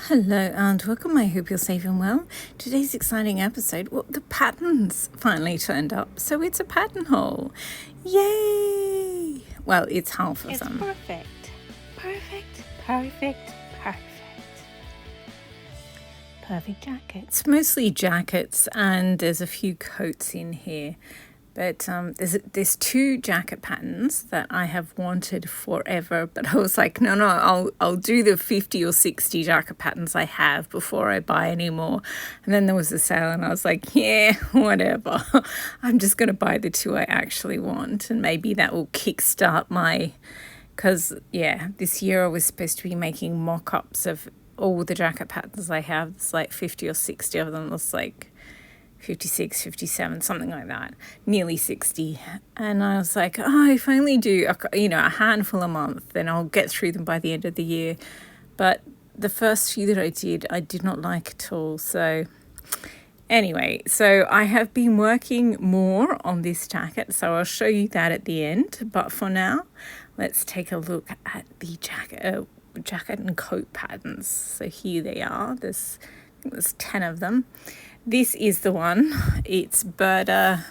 Hello and welcome. I hope you're safe and well. Today's exciting episode, well, the patterns finally turned up, so it's a pattern haul. Yay! Well, it's half of them. Perfect. Perfect jacket. It's mostly jackets and there's a few coats in here. But there's two jacket patterns that I have wanted forever. But I was like, no, I'll do the 50 or 60 jacket patterns I have before I buy any more. And then there was a sale and I was like, yeah, whatever. I'm just going to buy the two I actually want. And maybe that will kickstart my... Because, yeah, this year I was supposed to be making mock-ups of all the jacket patterns I have. It's like 50 or 60 of them. It's like 56, 57, something like that, nearly 60. And I was like, if I only do, a handful a month, then I'll get through them by the end of the year. But the first few that I did not like at all. So anyway, so I have been working more on this jacket, so I'll show you that at the end. But for now, let's take a look at the jacket and coat patterns. So here they are. There's 10 of them. This is the one. It's Berta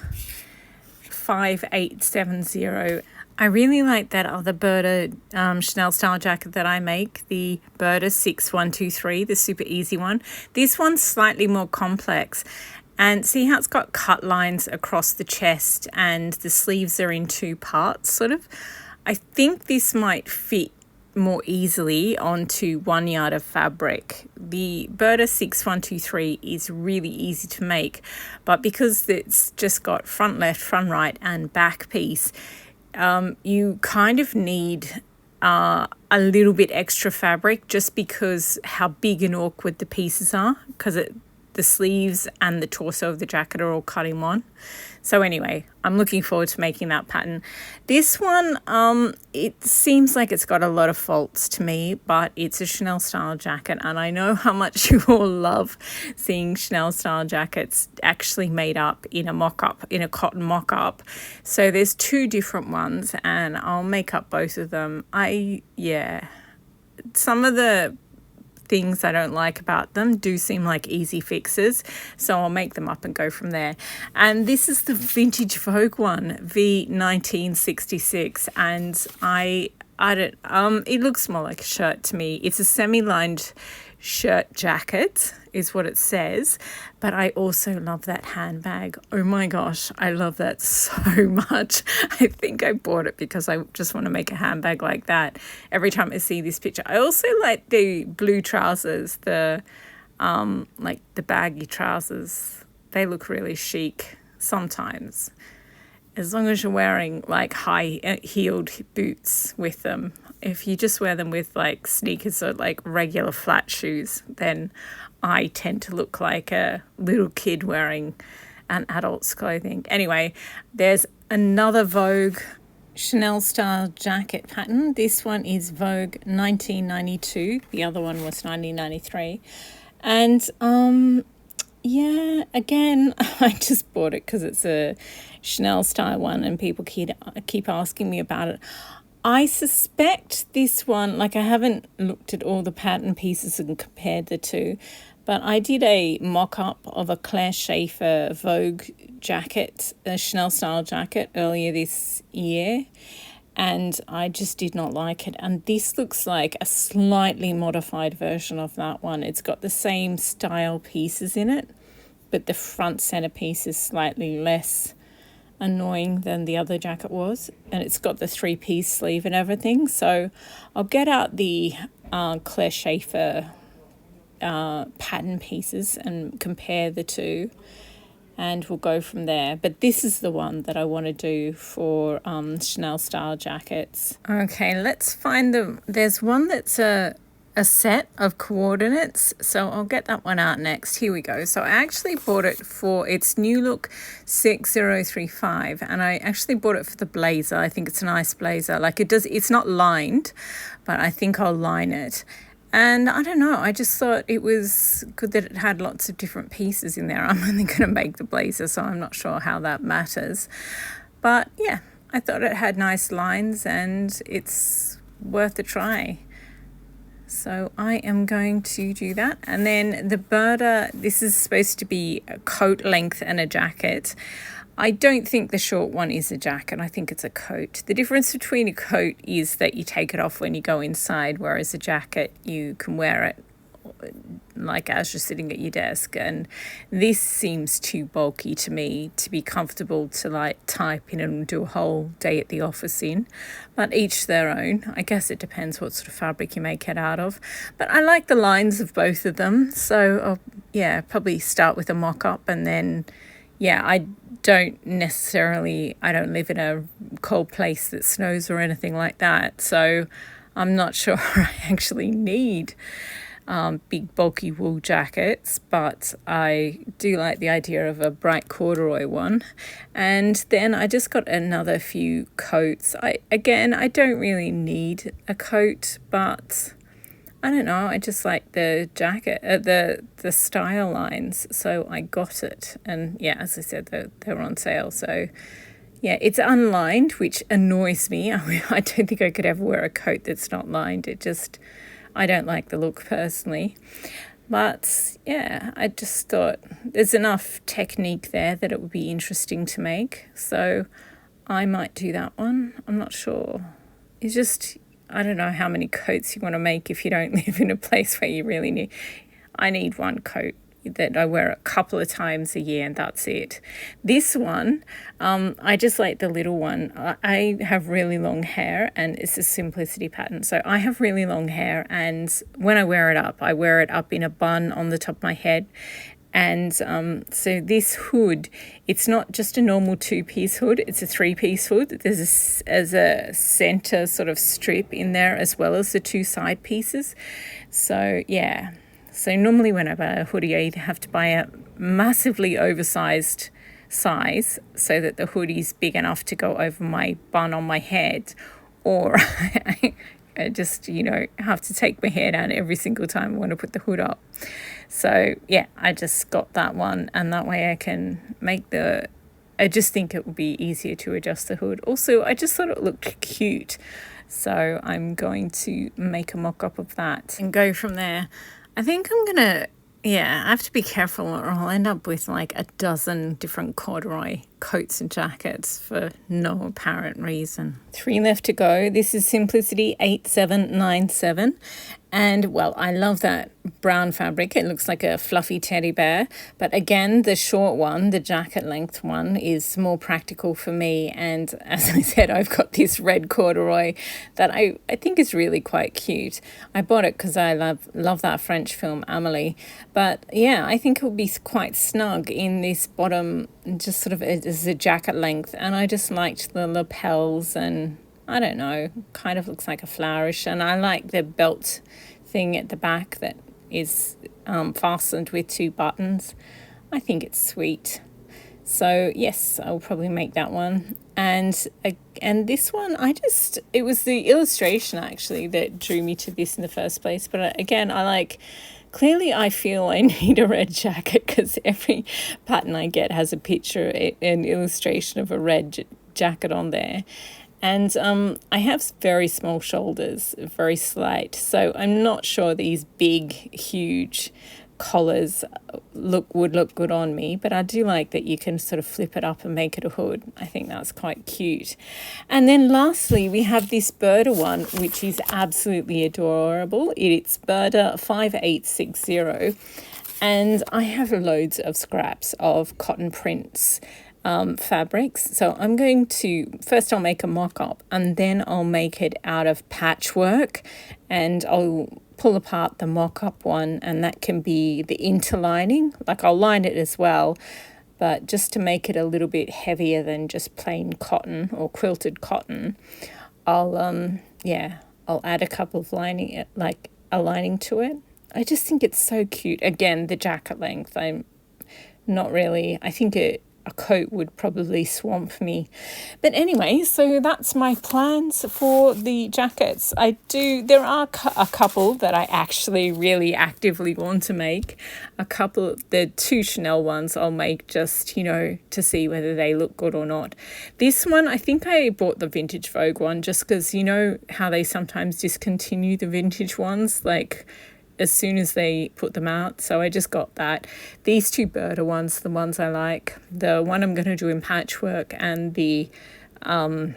5870. I really like that other Berta Chanel style jacket that I make, the Berta 6123, the super easy one. This one's slightly more complex. And see how it's got cut lines across the chest and the sleeves are in two parts, sort of. I think this might fit more easily onto 1 yard of fabric. The Berta 6123 is really easy to make, but because it's just got front left, front right and back piece, you kind of need a little bit extra fabric just because how big and awkward the pieces are, because the sleeves and the torso of the jacket are all cut in one. So anyway, I'm looking forward to making that pattern. This one, it seems like it's got a lot of faults to me, but it's a Chanel style jacket. And I know how much you all love seeing Chanel style jackets actually made up in a mock-up, in a cotton mock-up. So there's two different ones and I'll make up both of them. Some of the things I don't like about them do seem like easy fixes, so I'll make them up and go from there. And this is the vintage Vogue one, V1966, and I don't it looks more like a shirt to me. It's a semi-lined shirt jacket is what it says, but I also love that handbag. Oh my gosh, I love that so much. I think I bought it because I just want to make a handbag like that every time I see this picture. I also like the blue trousers, the like the baggy trousers. They look really chic sometimes, as long as you're wearing like high heeled boots with them. If you just wear them with like sneakers or like regular flat shoes, then I tend to look like a little kid wearing an adult's clothing. Anyway, there's another Vogue Chanel style jacket pattern. This one is Vogue 1992. The other one was 1993. And again, I just bought it because it's a Chanel style one and people keep asking me about it. I suspect this one, like I haven't looked at all the pattern pieces and compared the two, but I did a mock-up of a Claire Schaefer Vogue jacket, a Chanel style jacket earlier this year, and I just did not like it. And this looks like a slightly modified version of that one. It's got the same style pieces in it, but the front center piece is slightly less annoying than the other jacket was, and it's got the 3-piece sleeve and everything. So I'll get out the Claire Schaefer pattern pieces and compare the two, and we'll go from there. But this is the one that I want to do for Chanel style jackets. Okay, let's find them. There's one that's a set of coordinates, so I'll get that one out next. Here we go. So I actually bought it for its New Look 6035, and I actually bought it for the blazer. I think it's a nice blazer. Like it's not lined, but I think I'll line it. And I don't know, I just thought it was good that it had lots of different pieces in there. I'm only going to make the blazer, so I'm not sure how that matters. But yeah, I thought it had nice lines and it's worth a try. So I am going to do that. And then the Berta, this is supposed to be a coat length and a jacket. I don't think the short one is a jacket. I think it's a coat. The difference between a coat is that you take it off when you go inside, whereas a jacket, you can wear it like as you're sitting at your desk. And this seems too bulky to me to be comfortable to like type in and do a whole day at the office in, but each their own. I guess it depends what sort of fabric you make it out of, but I like the lines of both of them. So I'll probably start with a mock-up, and then I don't live in a cold place that snows or anything like that, so I'm not sure I actually need big bulky wool jackets, but I do like the idea of a bright corduroy one. And then I just got another few coats. I don't really need a coat, but I don't know, I just like the jacket, the style lines, so I got it. And as I said, they're on sale, so it's unlined, which annoys me. I don't think I could ever wear a coat that's not lined. I don't like the look personally. But I just thought there's enough technique there that it would be interesting to make. So I might do that one. I'm not sure. It's just, I don't know how many coats you want to make if you don't live in a place where you really need. I need one coat that I wear a couple of times a year, and that's it. This one, I just like the little one. I have really long hair, and it's a simplicity pattern. So I have really long hair, and when I wear it up in a bun on the top of my head. And so this hood, it's not just a normal 2-piece hood, it's a 3-piece hood. There's a center sort of strip in there as well as the 2 side pieces. So so normally when I buy a hoodie, I either have to buy a massively oversized size so that the hoodie's big enough to go over my bun on my head, or I just, have to take my hair down every single time I want to put the hood up. So, I just got that one, and that way I can I just think it would be easier to adjust the hood. Also, I just thought it looked cute. So I'm going to make a mock-up of that and go from there. I think I'm going to, I have to be careful or I'll end up with like a dozen different corduroy coats and jackets for no apparent reason. 3 left to go. This is Simplicity 8797. And, well, I love that brown fabric. It looks like a fluffy teddy bear. But again, the short one, the jacket length one, is more practical for me. And as I said, I've got this red corduroy that I think is really quite cute. I bought it because I love that French film, Amélie. But, I think it would be quite snug in this bottom, just sort of as a jacket length. And I just liked the lapels, and I don't know, kind of looks like a flourish. And I like the belt thing at the back that is fastened with 2 buttons. I think it's sweet. So yes, I'll probably make that one. And this one, it was the illustration actually that drew me to this in the first place. But again, clearly I feel I need a red jacket because every pattern I get has a picture, an illustration of a red jacket on there. And I have very small shoulders, very slight, so I'm not sure these big, huge collars would look good on me, but I do like that you can sort of flip it up and make it a hood. I think that's quite cute. And then lastly, we have this Berta one, which is absolutely adorable. It's Berta 5860, and I have loads of scraps of cotton prints fabrics. So I'm going to, first I'll make a mock-up, and then I'll make it out of patchwork, and I'll pull apart the mock-up one, and that can be the interlining. Like I'll line it as well, but just to make it a little bit heavier than just plain cotton or quilted cotton, I'll add a couple of lining to it. I just think it's so cute. Again, the jacket length, I'm not really, I think a coat would probably swamp me. But anyway, so that's my plans for the jackets. There are a couple that I actually really actively want to make. The 2 Chanel ones I'll make just, to see whether they look good or not. This one, I think I bought the Vintage Vogue one just because how they sometimes discontinue the vintage ones, like as soon as they put them out. So I just got that. These 2 Berta ones, the ones I like. The one I'm going to do in patchwork, and the other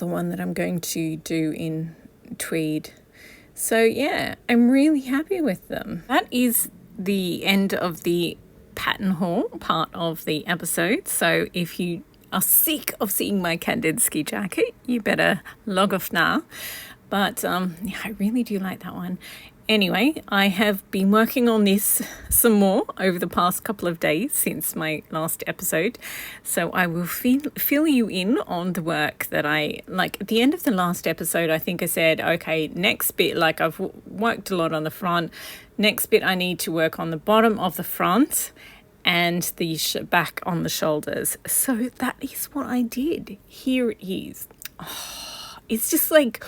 one that I'm going to do in tweed. So yeah, I'm really happy with them. That is the end of the pattern haul part of the episode. So if you are sick of seeing my Kandinsky jacket, you better log off now. But I really do like that one. Anyway, I have been working on this some more over the past couple of days since my last episode. So I will fill you in on the work that at the end of the last episode, I think I said, okay, next bit, I've worked a lot on the front. Next bit, I need to work on the bottom of the front and the back on the shoulders. So that is what I did. Here it is. Oh, it's just like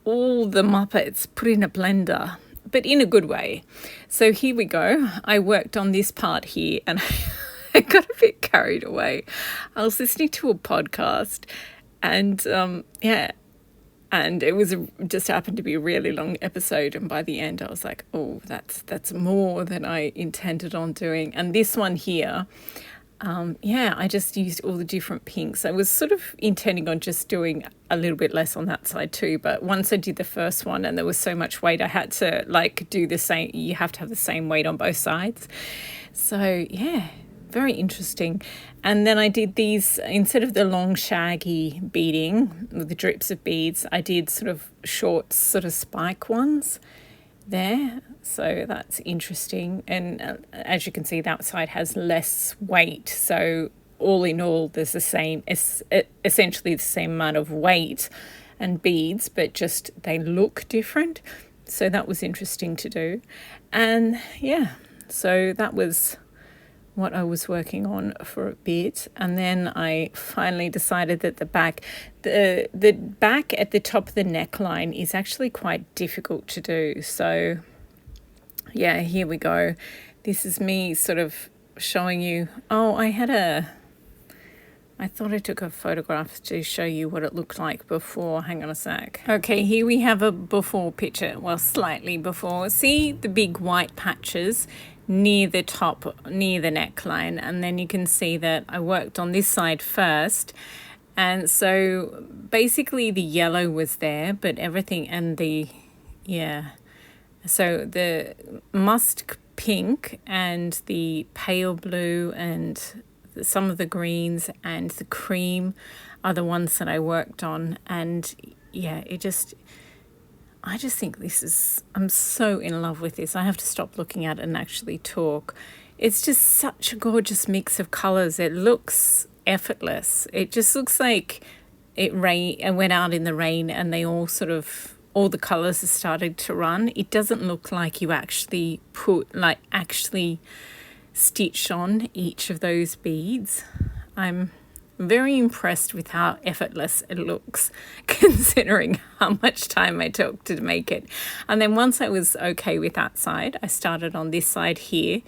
all the Muppets put in a blender, but in a good way. So here we go. I worked on this part here and I got a bit carried away. I was listening to a podcast and and it was just happened to be a really long episode. And by the end I was like, oh, that's more than I intended on doing. And this one here, I just used all the different pinks. I was sort of intending on just doing a little bit less on that side too, but once I did the first one and there was so much weight, I had to do the same. You have to have the same weight on both sides. So yeah, very interesting. And then I did these, instead of the long shaggy beading with the drips of beads, I did sort of short sort of spike ones there. So that's interesting. And as you can see, that side has less weight. So all in all, there's essentially the same amount of weight and beads, but just they look different. So that was interesting to do. And yeah, so that was what I was working on for a bit. And then I finally decided that the back at the top of the neckline is actually quite difficult to do. So yeah, here we go. This is me sort of showing you. Oh, I thought I took a photograph to show you what it looked like before. Hang on a sec. Okay, here we have a before picture. Well, slightly before. See the big white patches near the top, near the neckline. And then you can see that I worked on this side first. And so basically the yellow was there, but everything so the musk pink and the pale blue and some of the greens and the cream are the ones that I worked on. And yeah, I just think I'm so in love with this. I have to stop looking at it and actually talk. It's just such a gorgeous mix of colours. It looks effortless. It just looks like it went out in the rain and they all the colours have started to run. It doesn't look like you actually stitch on each of those beads. I'm very impressed with how effortless it looks considering how much time I took to make it. And then once I was okay with that side, I started on this side here.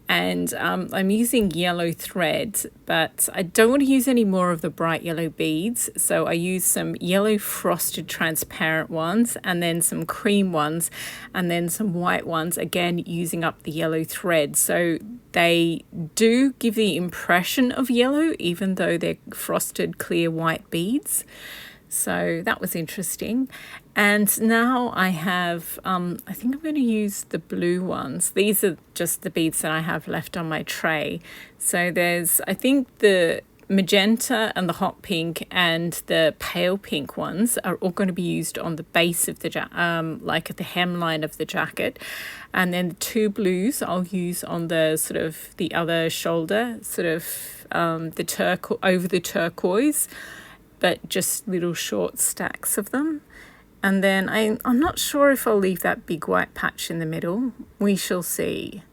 And I'm using yellow thread, but I don't want to use any more of the bright yellow beads. So I use some yellow frosted transparent ones and then some cream ones and then some white ones, again, using up the yellow thread. So they do give the impression of yellow, even though they're frosted clear white beads. So that was interesting. And now I have, I think I'm going to use the blue ones. These are just the beads that I have left on my tray. So there's, I think the magenta and the hot pink and the pale pink ones are all going to be used on the base of the like at the hemline of the jacket. And then the 2 blues I'll use on the sort of the other shoulder, sort of over the turquoise, but just little short stacks of them. And then I'm not sure if I'll leave that big white patch in the middle. We shall see.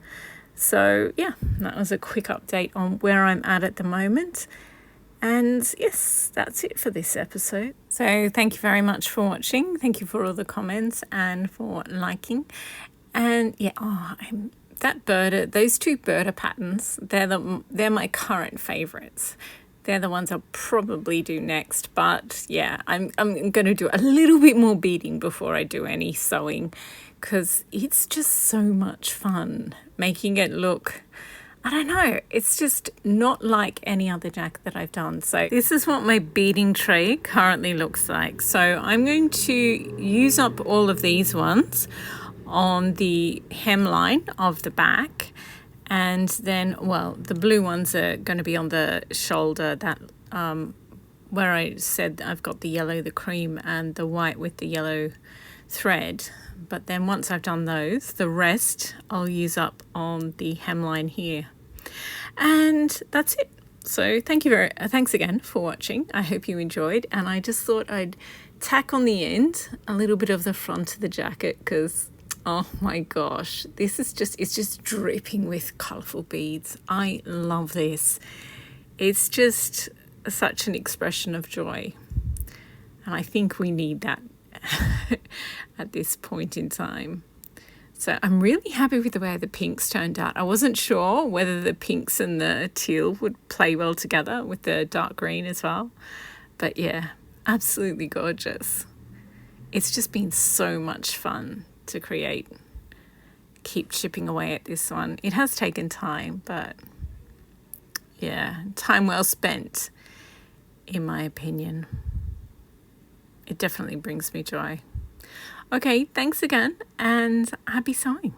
So yeah, that was a quick update on where I'm at the moment. And yes, that's it for this episode. So thank you very much for watching. Thank you for all the comments and for liking. And yeah, those two birder patterns, they're my current favorites. They're the ones I'll probably do next. But yeah, I'm going to do a little bit more beading before I do any sewing, because it's just so much fun making it look, I don't know, it's just not like any other jacket that I've done. So this is what my beading tray currently looks like. So I'm going to use up all of these ones on the hemline of the back, and then, well, the blue ones are going to be on the shoulder, that where I said I've got the yellow, the cream, and the white with the yellow thread. But then once I've done those, the rest I'll use up on the hemline here. And that's it. So thanks again for watching. I hope you enjoyed, and I just thought I'd tack on the end a little bit of the front of the jacket, because oh my gosh, it's just dripping with colourful beads. I love this. It's just such an expression of joy, and I think we need that at this point in time. So I'm really happy with the way the pinks turned out. I wasn't sure whether the pinks and the teal would play well together with the dark green as well. But yeah, absolutely gorgeous. It's just been so much fun to create. Keep chipping away at this one. It has taken time, but yeah, time well spent, in my opinion. It definitely brings me joy. Okay, thanks again, and happy sewing.